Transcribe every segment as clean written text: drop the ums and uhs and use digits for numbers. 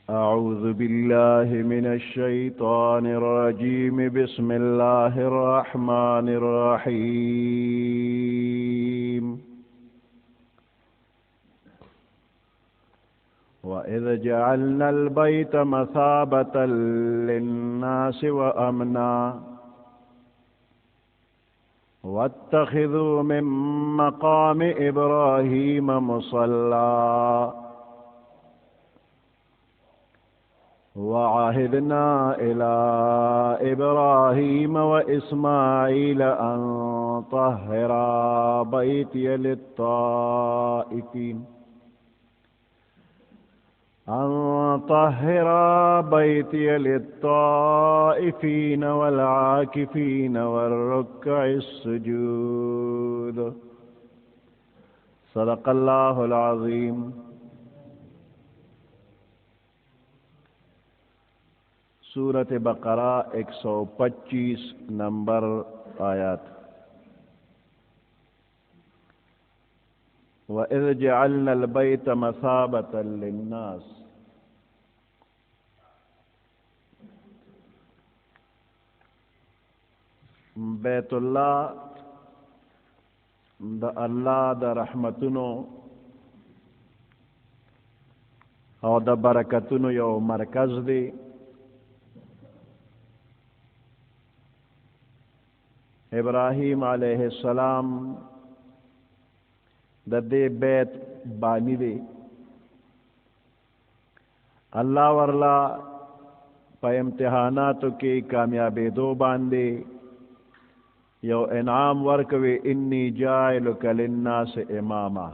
أعوذ بالله من الشيطان الرجيم بسم الله الرحمن الرحيم وإذ جعلنا البيت مثابة للناس وأمنا واتخذوا من مقام إبراهيم مصلى وعهدنا إلى إبراهيم وإسماعيل أن طهرا بيتي للطائفين والعاكفين والركع السجود صدق الله العظيم. सूरत बकरा 125 नंबर आयत। वइज़ जअलना अलबैत मसाबतन लिन्नास, बैतुल्लाह द अल्लाह द रहमतुनो और द बरकतुनो यो मरकज दे। इब्राहिम अलैहिस्सलाम द दे बैत बानी दे। अल्लाह वर्ला पे इम्तिहानातों के कामयाबी दो बांधे यो इनाम वर्कवे इन्नी जाइलुका लिन्नास इमामा,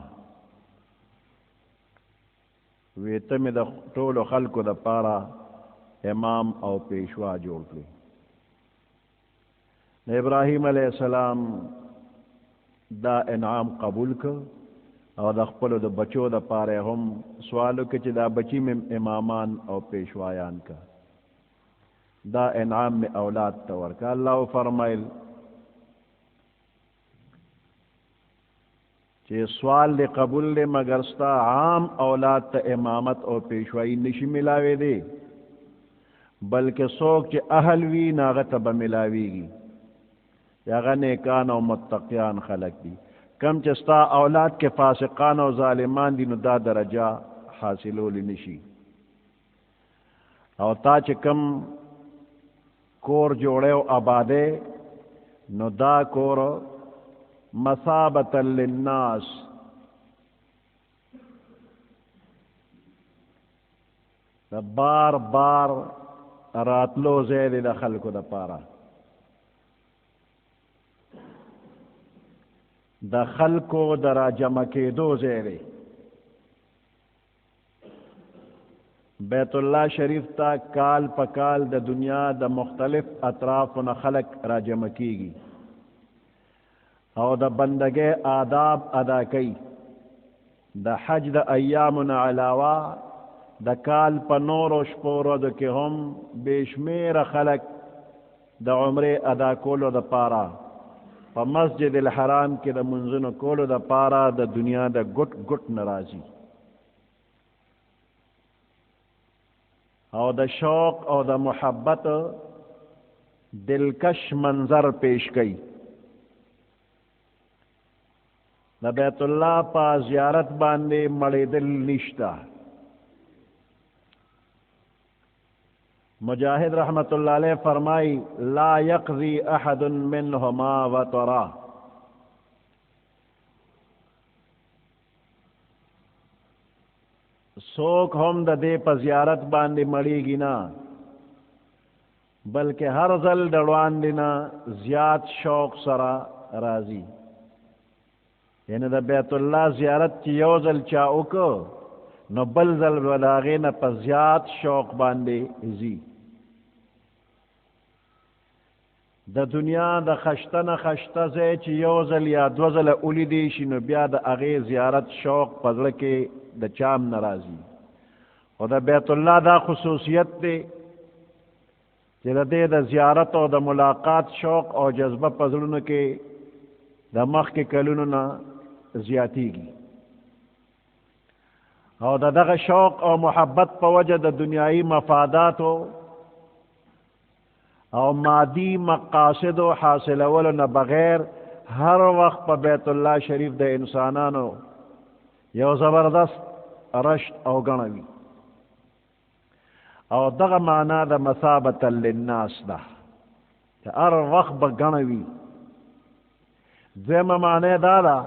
वे तमे द टोलो खल्को द पारा इमाम और पेशवा जोड़ ले। इब्राहिम अलैहिस्सलाम दा इनाम कबूल कर और द खपलो द बचो द पारे हम सवालो के दा बची में इमामान और पेशवायान का दा इनाम में औलाद तवर का। अल्लाह फरमाइल चे सवाल ले कबूल ले मगर स्ता आम औलाद त इमामत और पेशवाई निशी मिलावे दे, बल्कि सोच चे अहलवी नागत ब मिलावीगी या नेकान और मुत्तकियान खलक दी। कम चस्ता औलाद के फासिकान और जालिमान दी नुदा दरजा हासिलोली निशी और ताच कम कोर जोड़े आबादे नुदा कोर मसाबतन लिन्नास, बार बार रातलो ज़ैद दखल को द पारा दखल को दरा जमा के दो ज़ैरे बैतुल्लाह शरीफ ता काल पकाल द दुनिया द मुख्तलिफ अतराफ न खलक राजम कीगी और द बंदगे आदाब अदा कई। द हज द अय्याम न अलावा द काल पनोर शपोरो द के हम बेशमेर खलक द उम्रे अदा कोलो द पारा प मस्जिद अल हराम के द मुंजुन कोलो द पारा द दुनिया द गुट गुट नाराजी और द शौक और द मोहब्बत दिलकश मंजर पेश कई। द बैतुल्लाह पा ज़ियारत बांधे मड़े दिल निश्ता। मुजाहिद रहमतुल्लाह अलैह फरमाई ला यक़ज़ी अहदुन मिनहुमा वतरा, सोख हम द दे पर ज़ियारत बांधे मड़ेगी ना, बल्कि हर जल डड़वान दिना ज़ियाद शौक सरा राजी। यानी द बैतुल्लाह ज़ियारत की योजल चाओ को न बल जल बलागे न पज़ियात शौक बांधे जी। द दुनिया द खश्ता न खश्ता से योजल या द्वजल उली देशी न ब्या द अगे ज़ियारत शौक पजड़ के द चाम नाराजी और द बैतुल्लाह दा खुसूसियत दे दे द ज़ियारत और द मुलाकात शौक और जज्बा पजड़न के द मख के कलुन न ज़्यादतीगी او دغه شوق او محبت په وجه د دنیایي مفاداتو او مادی مقاصد حاصلولو نه بغیر هر وخت په بیت الله شریف د انسانانو یو زبردست رشت او غنوي او دغه معنا د مثابة للناس ده چې هر وخت به غنوي. دویمه معنی دا ده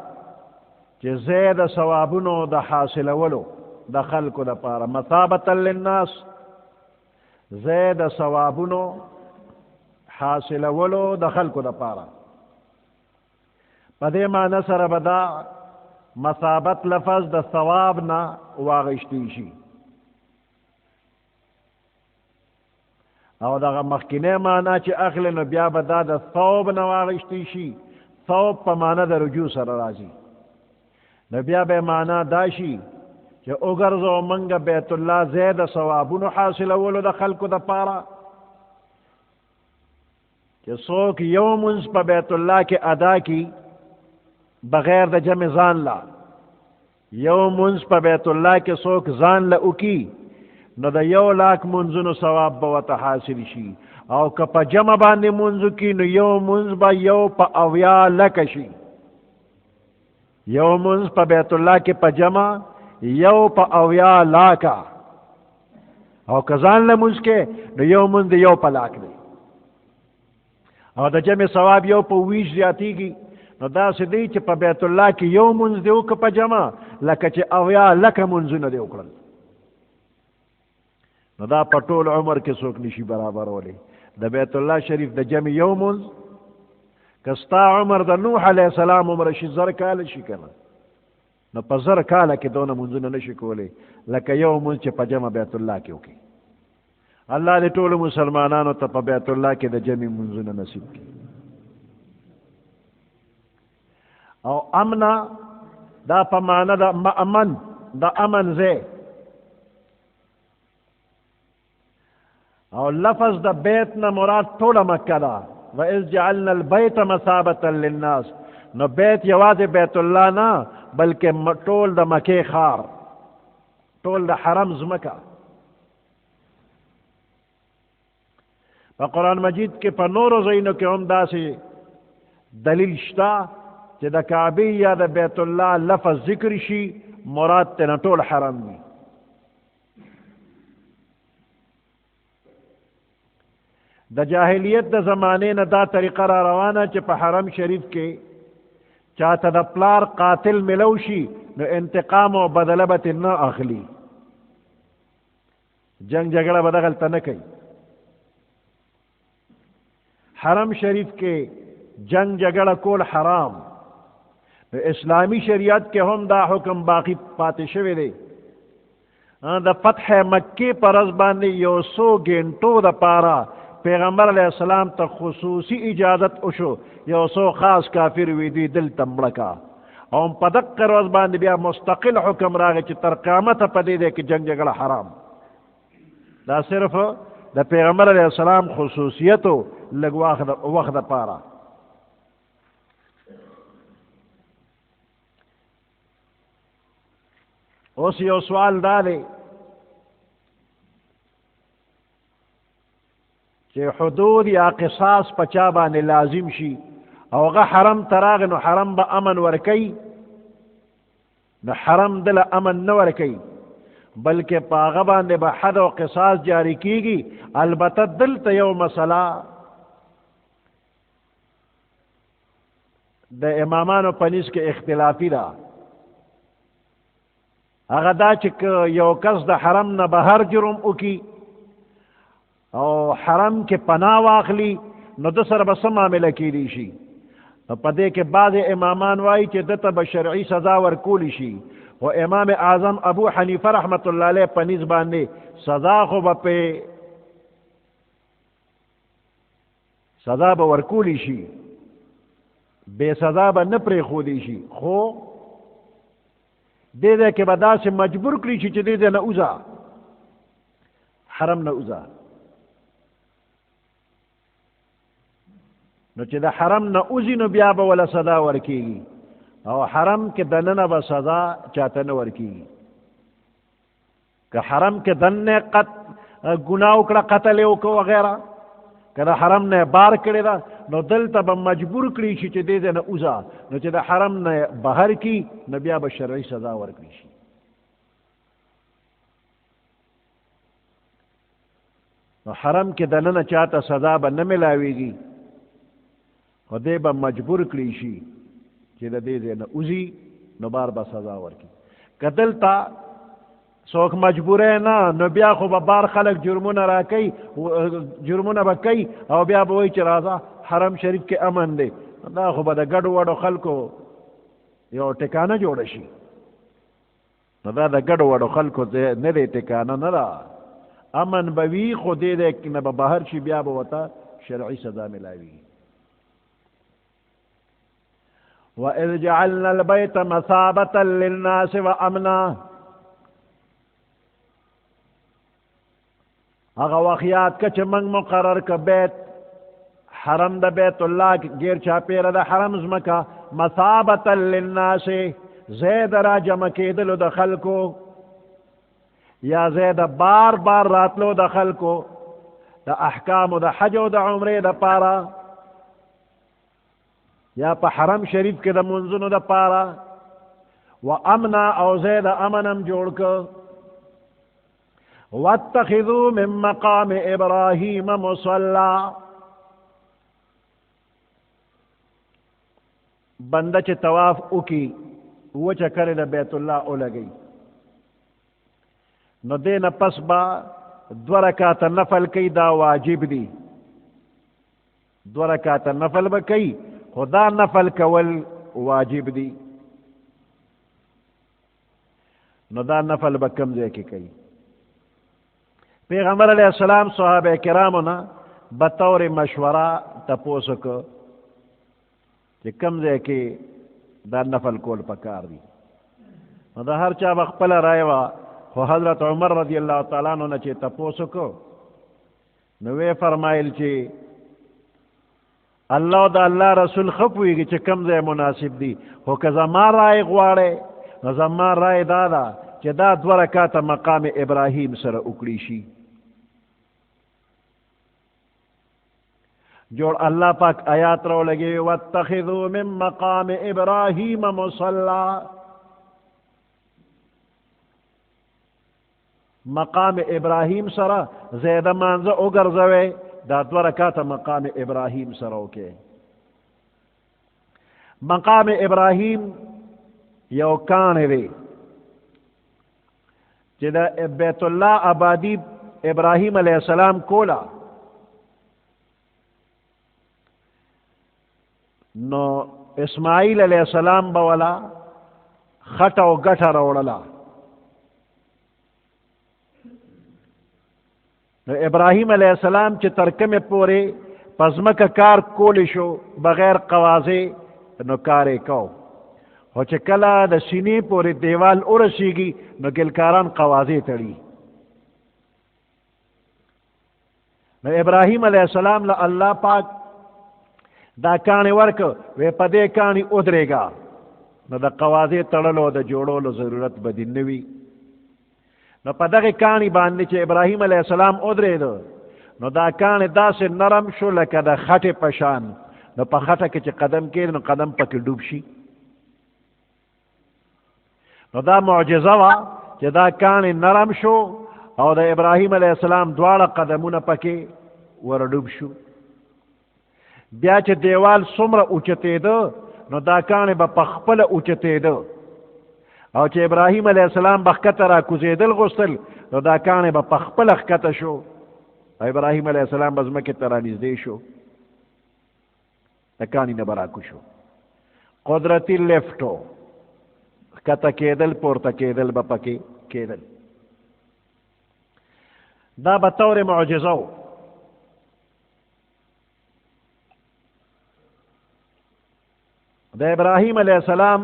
چې زید ثوابونو د حاصلولو د خلکو لپاره، مثابة للناس زید ثوابونو حاصلولو د خلکو لپاره. په دې معنی سره به دا مثابت لفظ د ثواب نه واغشتی شي او دغه مخکینه معنی چې اخلی نو بیا به دا د ثواب نه واغشتی شي. ثواب په معنی د رجوع سره راځي، نو بیا به معنی دا شي چې وګرځو منګه بیت الله زیاده ثوابونو حاصلولو د خلکو دپاره چې څوک یو منځ په بیت الله کې ادا کی بغیر د جمع ځان لا، یو منځ په بیت الله کې څوک ځان له وکي نو د 1,00,000 منځونو ثواب به ورته حاصل شي، او که په جمع باندې منځ وکي نو یو منځ به یو په 80,00,000 شي. یو منځ په بیت الله کې په جمع یو په 80,00,000 او که ځان له منځ کې نو یو منځ د یو په 1,00,000 دی او د جمع ثواب یو په 20 زیاتیږي. نو داسې دی چې په بیت الله کې یو منځ دی وکړه په جمع لکه چې 80,00,000 منځونه دی وکړل. نو دا په ټول عمر کې څوک نشي برابرولی. د بیت الله شریف د جمع یو منځ که ستا عمر د نوح علیه السلام عمر شي 1000 کاله شي که نه، نو په 1000 کاله کې دونه منځونه نشي کولی لکه یو منځ چې په جمع بیت الله کې وکړي. الله دې ټولو مسلمانانو ته په بیت الله کې د جمع منځونه نصیب کړي. او امنا دا په معنا د امن د امن ځای، او لفظ د بیت نه مراد ټوله مکه ده. وَإِذْ جَعَلْنَا الْبَيْتَ مَثَابَةً لِلنَّاسِ، نو بیت یوازې بیت الله نه بلکې ټول د مکې ښار، ټول د حرم ځمکه. په قرآن مجید کې په نورو ځایونو کې هم داسې دلیل شته چې د کعبې یا د بیت الله لفظ ذکر شي مراد ترې ټول حرم وي. د جاهلیت د زمانې نه دا طریقه را روانه چې په حرم شریف کې چاته د پلار قاتل ملو شي نو انتقام او بدله به ترې نه اخلي، جنگ جګړه به دغلته نه کوي. حرم شریف کې جنگ جګړه کول حرام. اسلامی شریعت کې هم دا حکم باقی پاتې شوی دی. د فتح مکې پر ورځ باندې 100 غنټو دپاره پیغمبر علیہ السلام ته خصوصي اجازت وشو، 100 خاص کافر وی دوی دلته مړه کا، او په دقه ورځ باندې بیا مستقل حکم راغی چې تر قیامته په دې دی کې جنگ جګړه حرام. دا صرف د پیغمبر علیہ السلام خصوصیتو لږ وخت دپاره. اوس یو سوال دا دی چې حدود یا قصاص په چا باندې لازم شي او هغه حرم ته راغی نو حرم به امن ورکوي؟ نو حرم دله امن نه ورکوي بلکې په هغه باندې به حد او قصاص جاری کیږي. البته دلته یو مسله د امامانو په نس کې اختلافي ده، هغه دا چې یو کس د حرم نه بهر جرم وکي او حرم کې پناه واخلي نو د سره به څه معامله کیدی شي؟ نو په دې کې بعض امامان وایي چې دته به شرعي سزا ورکولی شي، و امام اعظم ابو حنیفه رحمت الله علیه په نس باندې سزا خو به په سزا به ورکولی شي، بے سزا به نه پرېښودی شي، خو دې کې به داسې مجبور کړي شي چې دې نه وځه، حرم نه وځه. نو چې د حرم نه وځي نو بیا به ولا سزا ورکېږي، او حرم کې دننه به سزا چاته نه ورکېږي. که حرم کې دنه ګناه وکړه قتل یې وکړه وغیره که د حرم نه بار کړې ده نو دلته به مجبور کړي شي چې دې ځای نه وځه نو چې د حرم نه بهر کړي نو بیا به شرعي سزا ورکړي شي. نو حرم کې دننه چاته سزا به نه ملاویږي خو دې به مجبور کړي شي چې د دې ځای نه وځي نو بار به سزا ورکړي. که دلته څوک مجبوره نه نو بیا خو به بار خلک جرمونه راکوي جرمونه به کوي او بیا به وایي چې راځه حرم شریف کې امن دی. دا خو به د ګډو وډو خلکو یو ټکانه جوړه شي. نو دا د ګډو وډو خلکو نه دی ټکانه نه ده. امن به وي خو دې دی نه به بهر شي بیا به ورته شرعي سزا ملاوي. وَإِذْ جَعَلْنَا الْبَيْتَ مَثَابَةً لِلنَّاسِ وَأَمْنًا هغه وخت یاد که چې موږ مقرر که بیت حرم د بیت الله غیر چاپیره د حرم ځمکه مثابة للناس ځای د را جمع کېدلو د خلکو یا ځای د بار بار راتلو د خلکو د احکامو د حج او د عمرې دپاره یا په حرم شریف کې د منځونو دپاره و امنا او ځای د امن هم جوړ که واتخذوا من مقام ابراهیم مصلا بنده چې طواف وکي وچه کړې د بیت الله ولګي نو دې نه پس به 2 رکعاته نفل کوي دا واجب دي 2 رکعاته نفل به کوي خو دا نفل کول واجب دي. نو دا نفل به کوم ځای کې کوي؟ پیغمبر علیہ السلام صحابه کرامو نه بطور مشوره تپوس وکړ چې کوم ځای کې دا نفل کول پکار دي. نو د هر چا به خپله رایه وه خو حضرت عمر رضی الله تعالی عنہ نه چې تپوس وکړ نو ویې فرمایل چې الله او د الله رسول ښه پوهېږي چې کوم ځای مناسب دي خو که زما رایې غواړئ نو زما رایې دا ده چې دا 2 رکعاته مقام ابراهیم سره وکړي شي. جوړ الله پاک آیات رو لگے واتخذوا من مقام ابراہیم مصلا مقام ابراہیم سرا زیدہ مانزہ اگرزوے دا 2 رکعاته مقام ابراہیم سرا کے. مقام ابراہیم یو کان دے چې دا بیت الله آبادی ابراہیم علیہ السلام کولا نو اسماعیل علیہ السلام بولا خټه او ګټه راوړله نو ابراہیم علیہ السلام چې تر کومې پورې په ځمکه کار کولی شو بغیر قواضې نو کار یې کو خو چې کله د سینې پورې دیوال ورسیږي نو ګلکاران قواضې تړي. نو ابراہیم علیہ السلام له الله پاک دا کاڼي ورکو وی په دې کاڼي ودرېږه نو د قواضې تړلو د جوړولو ضرورت به دې نه وي. نو په دغه کاڼي باندې چې ابراهیم علیه السلام ودرېده نو دا کاڼي داسې نرم شو لکه د خټې په شان نو په خټه کې چې قدم کېد نو قدم پکې ډوب شي. نو دا معجزه وه چې دا کاڼي نرم شو او د ابراهیم علیه السلام دواړه قدمونه پکې ورډوب شو. بیا چې دیوال څومره اوچتېده نو دا کاڼي به په خپله اوچتېده او چې ابراهیم علیه السلام به ښکته را کوزېدل غوښتل نو دا کاڼي به په خپله ښکته شو او ابراهیم علیه السلام به ځمکې ته را نږدې شو د کاڼي نه به راکوشو. قدرتي لفټو ښکته کېدل پورته کېدل به پکې کېدل. دا به طور معجزه و. د ابراهیم علیه السلام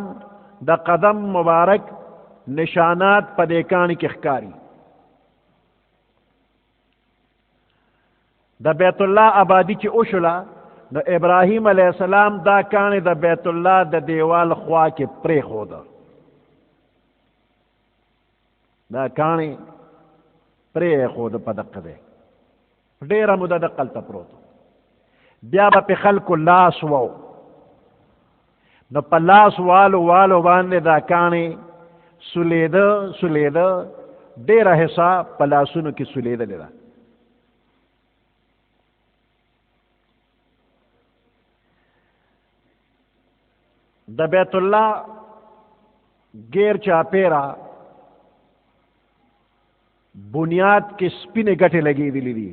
د قدم مبارک نشانات په دې کاڼي کې ښکاري. د بیت الله آبادی چې وشوله نو ابراهیم علیه السلام دا کاڼي د بیت الله د دیوال خوا کې پرېښوده. دا کاڼي پرېښود په دقه دی ډېره موده دقلته پروت بیا به پې خلکو لاس وو نو په لاس والو باندې دا کاڼې سولیده ډېره حصه په لاسونو کې سولیدلې ده د بیت الله غیر چاپیره بنیاد کې سپینې ګټې لګېدلې دي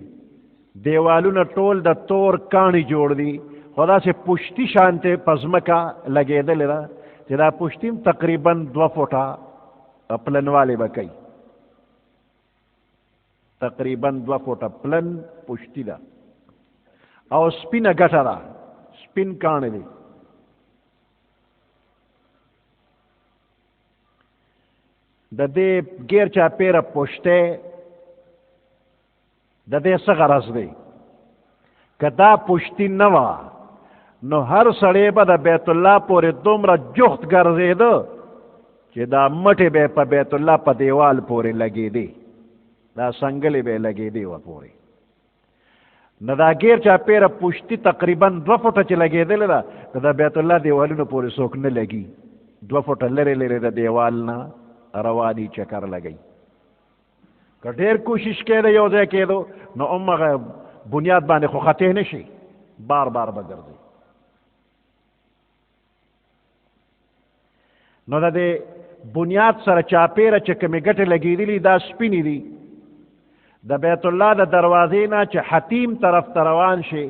دیوالونه ټول د تور کاڼي جوړ دي خو داسې پشتي شانتې په ځمکه لګېدلې ده چې دا پشتي هم تقریبا 2 فوټه پلنوالی به کوي تقریبا 2 فوټه پلن پشتي ده او سپینه ګټه ده سپین کاڼي دي د دې غیر چاپیره پشته د دې څه غرض دی که دا پشتي نه وه نو هر سړی به د بیت الله پورې دومره جخت ګرځېده چې دا مټې به په بیت الله په دیوال پورې لګېدې دا سنګلې به لګېدې وه پورې نو دا غیر چاپیره پشتي تقریبا 2 فوټه چې لګېدلې ده د بیت الله دیوالونو پورې څوک نه لګي 2 فوټه لرې د دیوال نه رواني چکر لګي که ډېر کوشش کېده یو ځای کېدو نو همغه بنیاد باندې خو خطې نه شي بار به ګرځي نو د دې بنیاد سره چاپیره چې کومې ګټې لګېدلي دا سپینې دي د بیت الله د دروازې نه چې حتیم طرف ته روان شي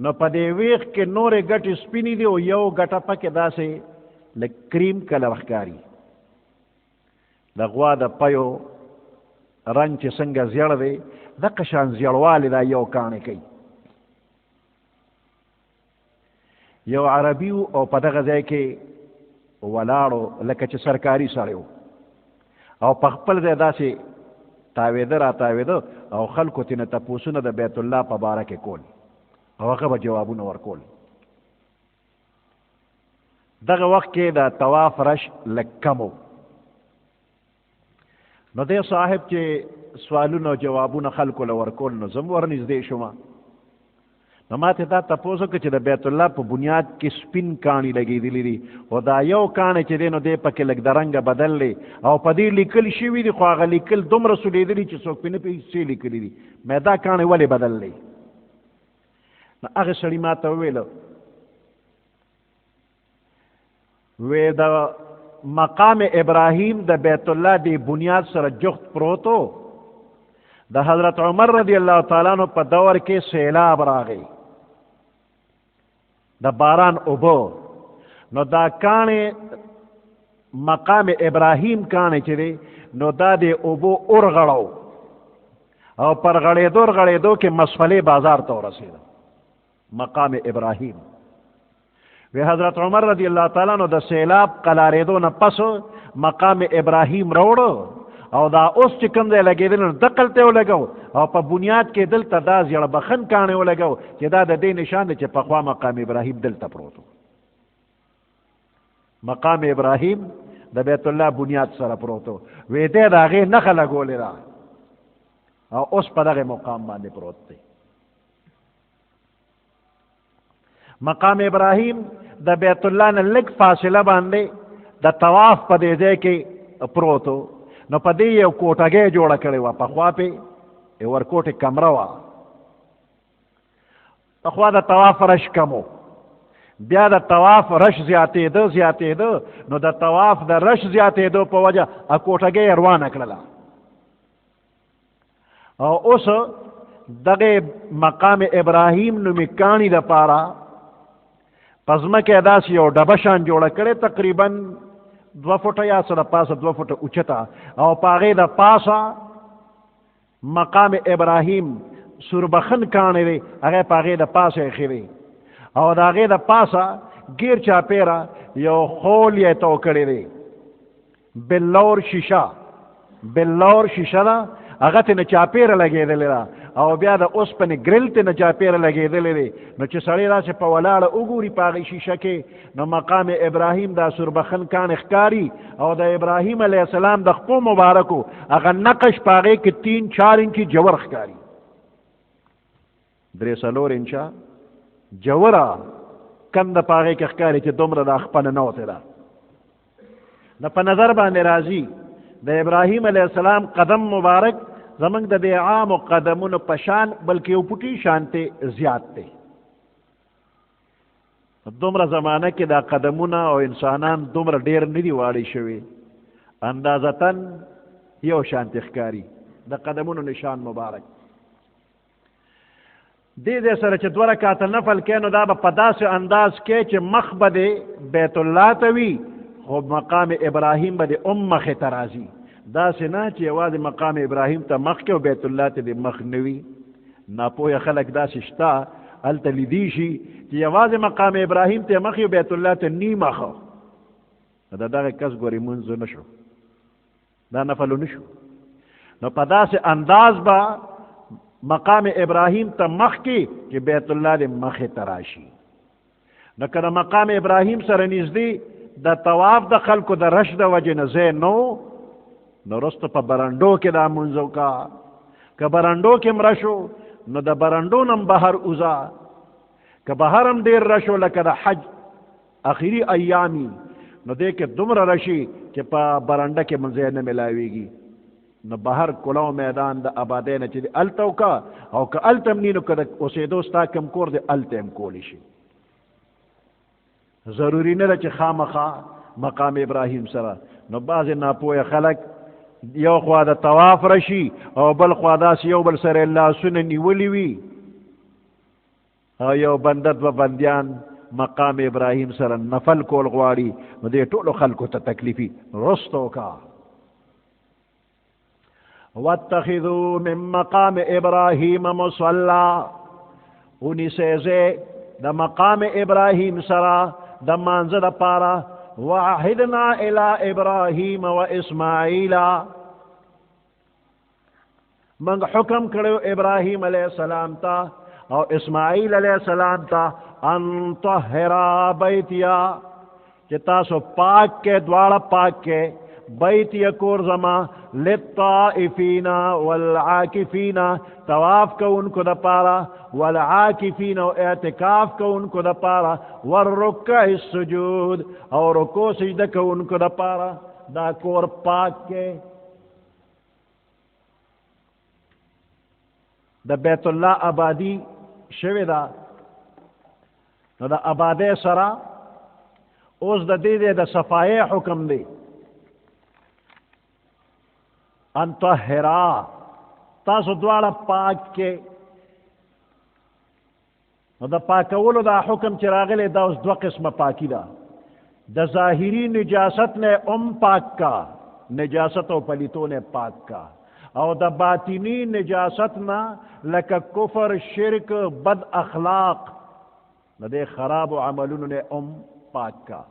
نو په دې ویښ کې نورې ګټې سپینې دي او یو ګټه پکې داسې لږ کریم کلر ښکاري د غوا د پیو رنګ چې څنګه زیړ دی دقه شان زیړوالی دا یو کاڼی کوي یو عربي او په دغه ځای کې ولاړو لکه چې سرکاري سړی او په خپل ځای داسې تاوېده او خلکو ترېنه تپوسونه د بیت الله په باره کې کول او هغه به جوابونه ورکول دغه وخت کې د طواف رش لږ کم و نو دی صاحب چې سوالونه او جوابونه خلکو له ورکول نو زه هم ورنږدې شوم نو ما ته دا تپوس وکړه چې د بیت الله په بنیاد کې سپین کاڼي لګېدلي دي خو دا یو کاڼی چې دی نو دی پکې لږ د رنګه بدل دی او په دې لیکل شوي دي خو هغه لیکل دومره سولېدلي چې څوک پې نه پوهېږي څه لیکلي دي مې دا کاڼی ولې بدل دی نو هغې سړي ما ته وویله وی د مقام ابراهیم د بیت الله دی بنیاد سره جخت پروتو د حضرت عمر رضی الله تعالی عنہ په دور کې سیلاب راغی د باران اوبو نو دا کاڼې مقام ابراهیم کاڼې چې دی نو دا د اوبو ورغړو او پر غړېدو کې مسفلې بازار ته ورسېده مقام ابراهیم وی حضرت عمر رضی اللہ تعالیٰ عنہ د سیلاب قلارېدو نه پس مقام ابراهیم راوړو او دا اوس چې کوم ځای لګېدل نو دقل ته ولګو او په بنیاد کې دلته دا زیړه بخن کاڼی ولګو چې دا د دې نشان دی چې پخوا مقام ابراهیم دلته پروت مقام ابراهیم د بیت الله بنیاد سره پروت وی دی د هغې نښه لګولې ده او اوس په دغه مقام باندې پروت دی مقام ابراهیم د بیت الله نه لږ فاصله باندې د طواف په دې ځای کې پروت نو په دې یو کوټګۍ جوړه کړې وه پخوا پې ورکوټې کمره وه پخوا د طواف رش کم و بیا د طواف رش زیاتېده نو د طواف د رش زیاتېدو په وجه کوټګۍ روانه کړله او اوس دغه مقام ابراهیم نومې کاڼي دپاره په ځمکه داسې یو ډبه شان جوړه کړې تقریبا 2 فوټه یا څه د پاسه 2 فوټه اوچته او په هغې د پاسه مقام ابراهیم سوربخن کاڼی دی هغه په هغې د پاسه ایښی دی او د هغې د پاسه ګیر چاپیره یو خول یې تو کړی دی بلور شیشه ده هغه ترې نه چاپیره لګېدلې ده او بیا د اوسپنې ګریل ته نه چاپېره لګېدلی دی نو چې سړی راسې په ولاړه وګوري په هغې شیشه کې نو مقام ابراهیم دا سوربخن کان ښکاري او د ابراهیم علیه السلام د خپو مبارکو هغه نقش په هغې کې 3-4 انچي جوور ښکاري 3-4 انچه جوره کنده په هغې کې ښکاري چې دومره دا خپه ننوتې ده د په نظر باندې راځي د ابراهیم علیه السلام قدم مبارک زمونږ د دې عامو قدمونو په شان بلکې یو پوټي شانتې زیات دی دومره زمانه کې دا قدمونه او انسانان دومره ډېر نه دي واړی شوي اندازتاً یو شانتې ښکاري د قدمونو نشان مبارک دې سره چې 2 رکعاته نفل کوي نو دا به په داسې انداز کې چې مخ به د بیت الله ته وي خو مقام ابراهیم به د مخې ته راځي داسې نه چې یوازې مقام ابراهیم ته مخ کې او بیت الله ته د مخ نه وي ناپوهه خلک داسې شته هلته لیدي شي چې یوازې مقام ابراهیم ته مخ او بیت الله ته نی مخه د دغه کس ګورې مونځ نه شو دا نفلو نه شو نو په داسې انداز به مقام ابراهیم ته مخ کې چې بیت الله د مخې ته راشي نو که د مقام ابراهیم سره نږدې د طواف د خلکو د رش د وجې نه ځای نو وروسته په برنډو کې دا مونځ وکړه که برنډو کې مړه شو نو د برنډو نه بهر وځه که بهر هم ډېر رشو لکه د حج اخري ایامي نو دې کې دومره رشي چې په برنډه کې منځی نه ملاویږي نو بهر کلاو میدان د آبادۍ نه چې د هلته وکړه او که هلته هم نی نو که د اوسېدو ستا کوم کور دی هلته هم کولی شي ضروري نه ده چې خامخا مقام ابراهیم سره نو بعضې ناپوهه خلک یو خوا د طواف رشي او بل خوا داسې یو بل سره لاسونه نیولي وي او یو بنده دوه بندیان مقام ابراهیم سره نفل کول غواړي نو دې ټولو خلکو ته تکلیفي رسته وکړه واتخذوا من مقام ابراهیم مصلا ونیسئ ځای د مقام ابراهیم سره د مانځه دپاره وعهدنا الى ابراهیم و اسماعیل منگ حکم کړو ابراهیم علیہ السلام تا او اسماعیل علیہ السلام تا ان طهرا بیتیا چې تاسو پاک کې دواړه پاک کې بیتی کور زما للطائفین والعاکفین طواف کو ان کو د پارا والعاکفین او اعتکاف کو ان کو د پارا والرکع السجود او رکوع سجده کو ان کو د پارا دا کور پاک کے د بیت الله آبادی شوی دا نو دا آبادی سرا اوس د دې د صفای حکم دی ان طهرا تاسو دواړه پاک کې نو د پاکولو دا حکم چې راغلی دا اوس 2 قسمه پاکی ده د ظاهری نجاست نے پاک کا نجاست و پلیتوں نے پاک کا او د باطنی نجاست نہ لکه کفر شرک بد اخلاق نہ دے خراب و عملون نے پاک کا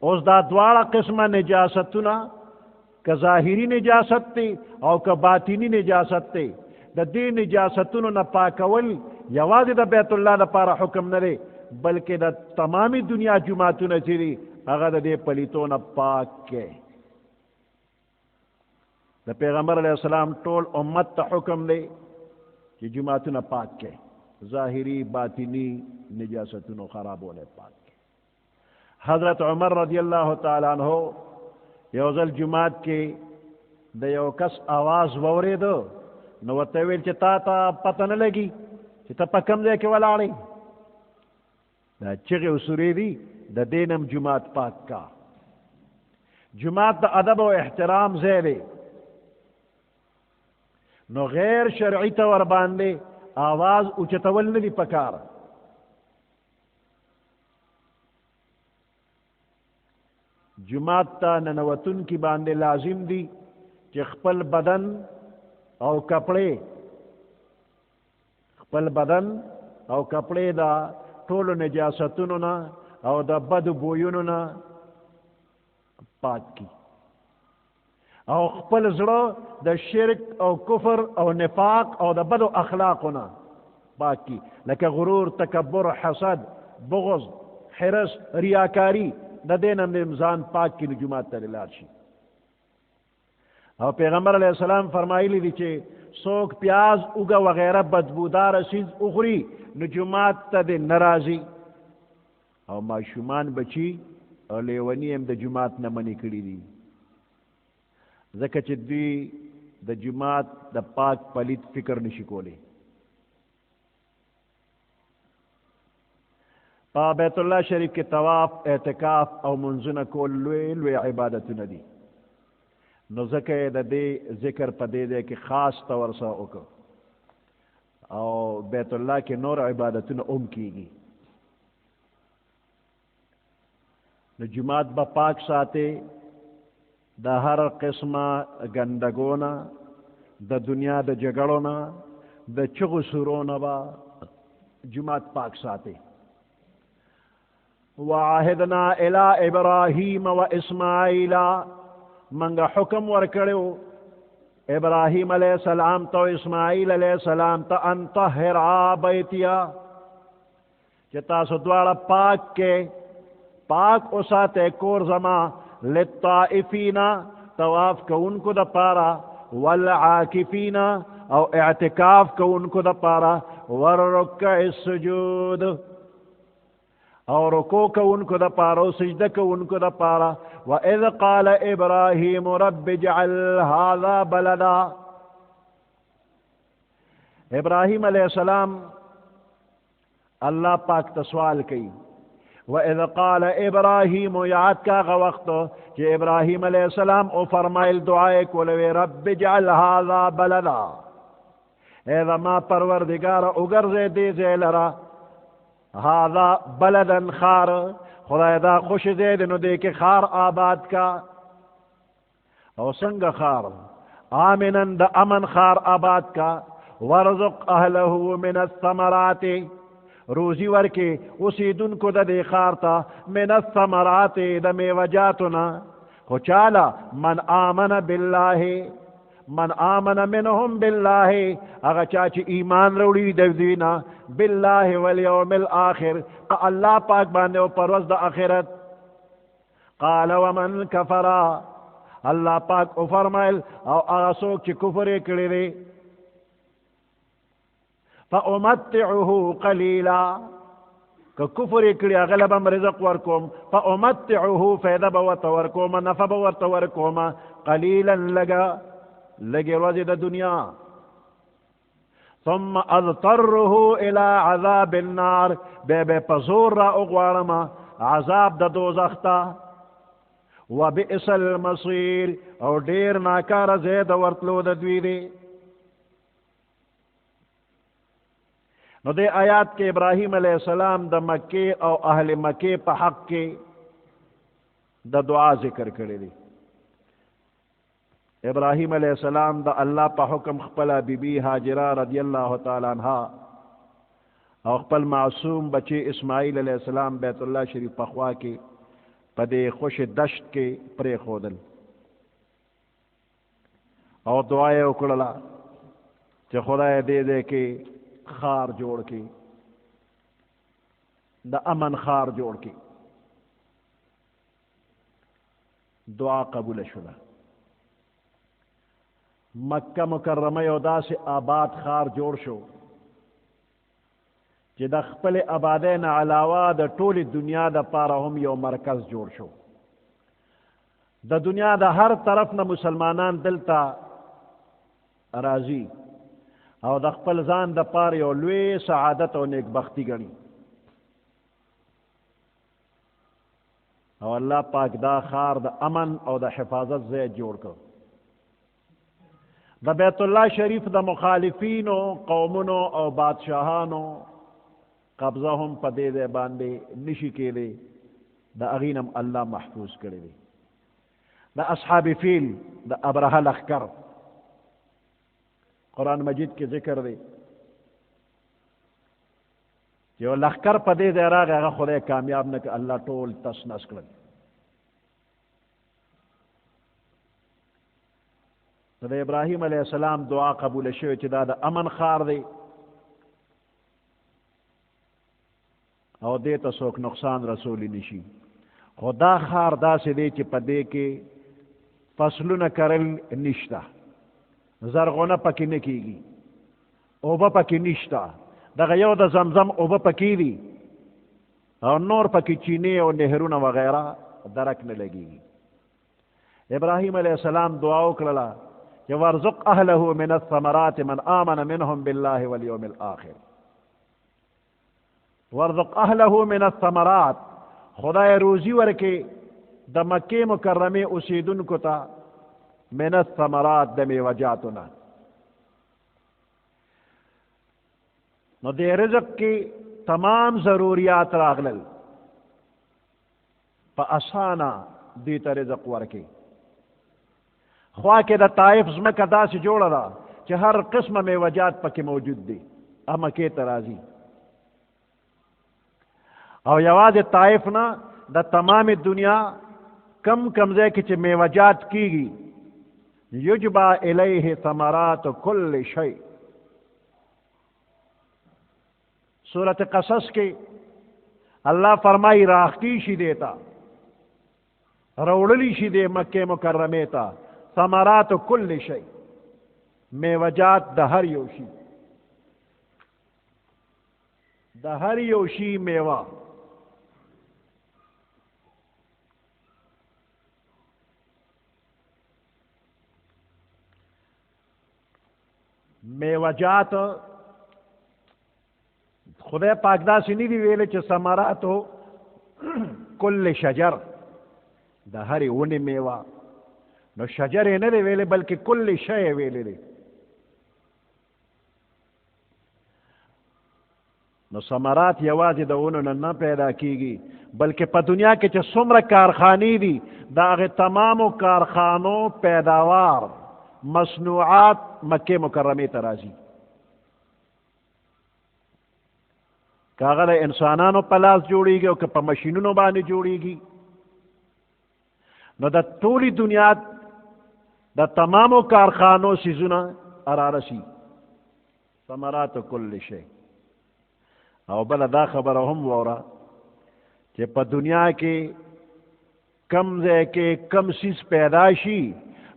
اوس دا دواړه قسمه نجاستونه که ظاهری نجاست تی او که باطنی نجاست تی د دې نجاستونو نه پاکول یوازې د بیت الله لپاره حکم نه دی بلکې د تمامي دنیا جماعتونه چې دي هغه د دې پلیتو نه پاک کې د پیغمبر علیه السلام ټول امت ته حکم دی چې جماعتونه پاک کې ظاهری باطنی نجاستونو خرابونه پاک کې حضرت عمر رضی اللہ تعالی عنہ یو ځل جماعت کې د یو کس آواز واورېده نو ورته ویل چې تا ته پته نه لګي چې ته په کوم ځای کې ولاړې دا چغې او سورې دي د دې نم جماعت پاک کا جماعت د ادب او احترام ځای دی نو غیر شرعي ته ور باندې آواز اوچتول نه دي پکار جماعت ته ننوتون کی باندې لازم دی چې خپل بدن او کپڑے خپل بدن او کپڑے دا ټولو نجاستونو نه او د بد بویونو نه پاک کی او خپل زړه د شرک او کفر او نفاق او د بدو اخلاقونه پاک کی، لکه غرور، تکبر، حسد، بغض، حرص، ریاکاری، د دین امزان پاک کی نجومات ته لاړ شي. او پیغمبر علیہ السلام فرمایلی دی چې څوک پیاز اوږه وغیرہ بدبودار چیز اخری نجومات ته د ناراضي. او ماشومان بچی او لیونی هم د جماعت نه منی کړي دي، ځکه چې دوی د جماعت د پاک پلید فکر نشي کولی. په بیت الله شریف کې طواف، اعتکاف او منځونه کول لوی لوی عبادتونه دي. نو ځکه یې د دې ذکر په دې دی کې خاص طور سره وکړو. او بیت الله کې نور عبادتونه هم کیږي. نو جماعت به پاک ساتي د هر قسمه ګندګونه، د دنیا د جګړو نه، د چغو سورو نه به جماعت پاک ساتي. وعهدنا الى ابراهیم و اسماعیل، منگا حکم ورکڑیو ابراہیم علیہ السلام تو اسماعیل علیہ السلام تا ان طہرا بیتیا، چتا سدوارا پاک کے پاک اساتے کور زما، للطائفین طواف کو ان کو دا پارا، والعاکفین او اعتکاف کو ان کو دا پارا، والرکع السجود اور رکوع کو ان کو دا پارا، سجدہ کو ان کو دا پارا. وَإِذْ قَالَ إِبْرَاهِيمُ رَبِّ اجْعَلْ هَذَا بَلَدًا، ابراہیم علیہ السلام اللہ پاک تسوال کی. وَإِذْ قَالَ إِبْرَاهِيمُ، یاد کا وقت کہ ابراہیم علیہ السلام او فرمائل دعائے کولوے، رب اجعل هذا بلدا، اے ما پروردگار اگرزے دے زے لرا، هذا بلدا خار، خدای دا خوش دے نو دے کے خار آباد کا. او سنگ خار آمنن دا امن خار آباد کا. ورزق اہلہ من الثمرات، روزی ورکے اسی دن کو دا دے خار تا، من الثمرات دا میوجاتنا. خوچالا من آمن باللہ، من آمن منہم باللہ، اگا چاچی ایمان روڑی دینا، باللہ والیوم الآخر، اللہ پاک باندے و پروز دا آخرت. قال ومن کفرا، اللہ پاک او فرمائل او اگا سوک چی کفر کری دے، فأمتعه قلیلا، کہ کفر کری اغلبم رزق ورکوم، فأمتعه فیدب ورکوم، نفب ورکوم، قلیلا لگے روزی دا دنیا. ثم اضطره الى عذاب النار، بے پزور را اغوارما عذاب دا دوزختا. وبئس المصیر، او دیر ناکار زید ورطلو دا دویدی. نو دے آیات کے ابراہیم علیہ السلام دا مکے او اہل مکے پا حق کے دا دعا ذکر کرے دی. ابراہیم علیہ السلام دا اللہ پا حکم خپلا بی بی حاجرہ رضی اللہ تعالیٰ عنہ او خپل معصوم بچے اسماعیل علیہ السلام بیت اللہ شریف پخوا کے پدے خوش دشت کے پرے خودل، اور دعائے اکڑلا کہ خدای دے دے کے خار جوڑ کے دا امن خار جوڑ کے. دعا قبول شدہ. مکہ مکرمہ یودا سے آباد خار جوڑ شو، چې د خپل آبادین علاوه د ټول دنیا د پاره هم یو مرکز جوړ شو. د دنیا د هر طرف نه مسلمانان دلته راځي او د خپل ځان د پاره یو لوی سعادت او نیکبختی ګڼي. او الله پاک دا خار د امن او د حفاظت ځای جوړ کړ. د بیت الله شریف د مخالفینو قومونو او بادشاہانو قبضه هم په دې ځای باندې نشي کېدی، د هغې نه الله محفوظ کړی دی. د اصحاب فیل د ابرهه لښکر قرآن مجید کې ذکر دی، یو لښکر په دې ځای راغی، هغه خدای کامیاب نه کړ، الله ټول تس نس کړل. د ابراهیم علیه السلام دعا قبول شوه چې دا د امن خار دی او دې ته څوک نقصان رسولی نشي. خو دا خار داسې دی چې په دې کې فصلونه کرل نشته، زرغونه پکې نه کېږي، اوبه پکې نشته، دغه یو د زمزم اوبه پکې دي او نور پکې چینې او نهرونه وغیره درک نه لګېږي. ابراهیم علیه السلام دعا وکړله چې ورزق اهله من الثمرات من آمن منهم بالله والیوم الآخر. ورزق اهله من الثمرات، خدای روزی ورکې د مکې مکرمې اوسیدونکو ته من الثمرات د میوجاتونه. نو دې رزق کې تمام ضروریات راغلل، په اسانه دې ته رزق ورکې. خوا کې د طائف ځمکه داسې جوړه ده چې هر قسمه میوجات پکې موجود دي، مکې ته راځي. او یوازې طائف نه د تمام دنیا کم کم ځای کې چې میوجات کیږي، یجبا الیه ثمرات کل شیء. سورۃ قصص کې الله فرمایي راختی شي دیتا، روړلی شي دی مکې مکرمې ته ثمرات کل شیء، میوجات د هر یو شي، د هر یو شي میوه. میوجات خدای پاک داسې نه دي ویلې چې ثمراتو کل شجر، د هرې ونې میوه. نو شجر یې نه دی ویلې بلکې کل شی یې ویلې دی. نو ثمرات یوازې د ونو نه پیدا کیږي بلکې په دنیا کې چې څومره کارخانې دي د هغې تمامو کارخانو پیداوار مصنوعات مکې مکرمې ته راځي. که هغه د انسانانو په لاس جوړېږي او که په مشینونو باندې جوړېږي، نو د ټولې دنیا د تمامو کارخانو څیزونه رارسي. ثمرات کل شی. او بله دا خبره هم واوره چې په دنیا کې کم ځای کې کم څیز پیدا شي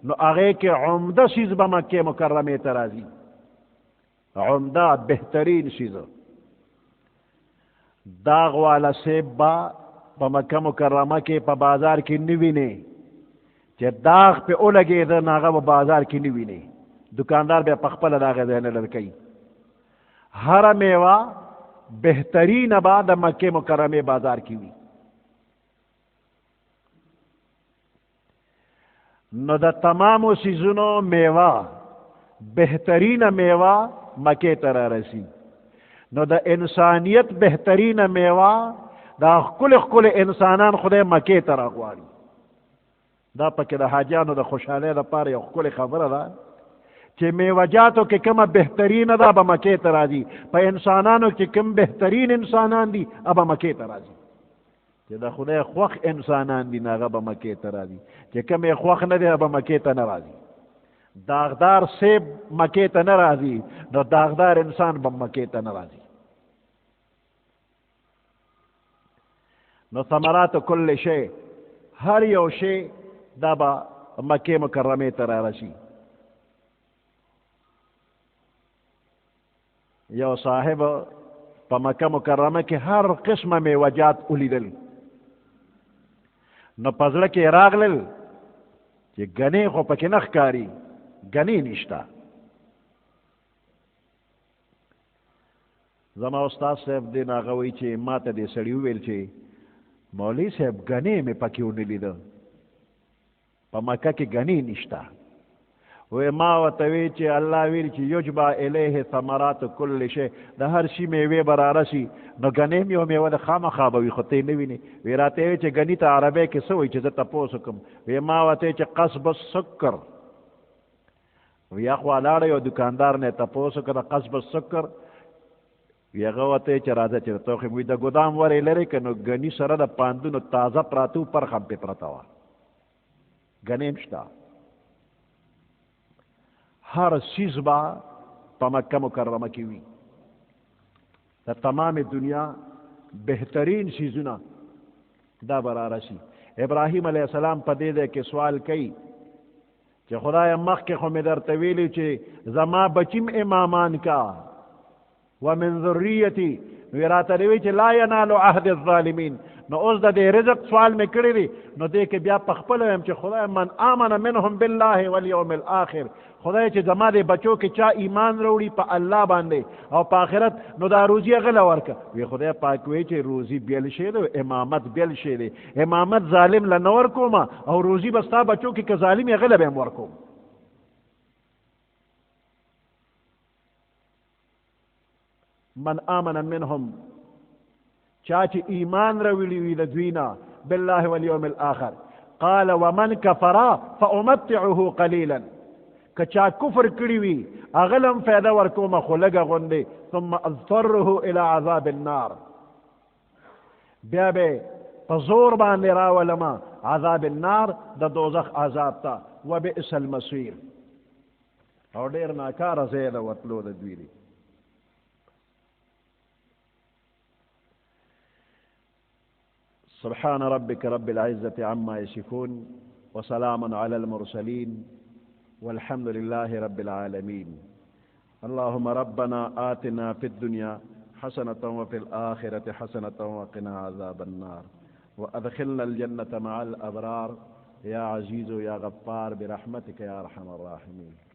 نو هغې کې عمده څیز به مکې مکرمې ته راځي، عمده بهترین څیز. داغ والا سیب با په مکه مکرمه کې په بازار کې نه وینې چې داغ پې ولګېده نو هغه په بازار کې نه وینې، دکاندار بیا په خپله د هغې ځای نه لر کوي. هره میوه بهترینه به د مکې مکرمې بازار کې وي. نو د تمامو سیزونو میوه بهترینه میوه مکې ته رارسي. نو د انسانیت بهترینه میوه دا ښکلې ښکلې انسانان خدای مکې ته راغواړي. دا پکې د حاجیانو د خوشحالۍ لپاره یو ښکلې خبره ده چې میوجاتو کې کومه بهترینه ده به مکې ته راځي، په انسانانو کې کوم بهترین انسانان دي هغه مکې ته راځي. چې د خدای خوښ انسانان دي هغه به مکې ته راځي، چې کوم یې خوښ نه دی هغه مکې ته نه راځي. داغدار سیب مکې ته نه راځي نو داغدار انسان به مکې ته نه راځي. نو ثمرات کل شی، هر یو شی دا به مکې مکرمې ته رارسي. یو صاحب په مکه مکرمه کې هر قسمه میوجات ولیدل، نو په زړه کې راغلل چې ګنې خو پکې نه ښکاري، ګنې نشته. زما استاد صاحب دې نه هغه وایي چې ما ته دې سړي وویل چې مولوي صاحب ګنې مې پکې ونه لیده، په مکه کې ګنې نشته. وی ما ورته وی چې الله ویل چې یجبا الیه ثمرات کل شی، د هر شي میوې به رارسي. نو ګنې مې یو میوه د خامخا به وي خو ته یې نه وینې. وی راته وی چې ګنې ته عربۍ کې څه وایي چې زه تپوس وکړم. وی ما ورته چې قصب السکر. وی اخوا لاړه یو دکاندار نه تپوس وکړه قصب السکر. وی هغه ورته چې راځه چې ته خو د ګدام ورې لرې که نو ګنې سره د پاندونو تازه پراته و پرخه هم پې پرته وه، ګنې هم شته. ہر چیز با پا مکہ مکرمہ کی ہوئی دا تمام دنیا بہترین چیزنا دا برا رسی ابراہیم علیہ السلام پا دے دے کے سوال کئی کہ خدای مخ کے خمی در طویلی چے زما بچیم امامان کا ومن ذریتی ویراتا روی چے لا ینالو عہد الظالمین نو اوز دا دے رزق سوال میں کری دی نو دے کے بیا پخپلو ہم چے خدای من آمن منہم باللہ والیوم الآخر خدای چے زما دے بچوں کے چا ایمان روڑی پا اللہ باندے او پا آخرت نو دا روزی اغلا ورکا وی خدای پاکوی چے روزی بیل شیدے امامت بیل شیدے امامت ظالم لنور کوما او روزی بستا بچوں کی ظالم اغلا بیم ورکو من آمن منہم چاچ ایمان رویلی وی دوینا باللہ والیوم الآخر قال ومن کفرا فامتعه قلیلا کچا کفر کری وی اغلم فیدہ ورکوما خلگا غندے ثم اضطره الى عذاب النار بیا بے پزور باندے راولما عذاب النار دا دوزخ عذاب تا وبئس المصیر اور دیر ناکار زیدہ وطلو دا دویلی سبحان ربك رب العزة عما يصفون وسلام على المرسلين والحمد لله رب العالمين اللهم ربنا آتنا في الدنيا حسنة وفي الآخرة حسنة وقنا عذاب النار وأدخلنا الجنة مع الأبرار يا عزيز يا غفار برحمتك يا أرحم الراحمين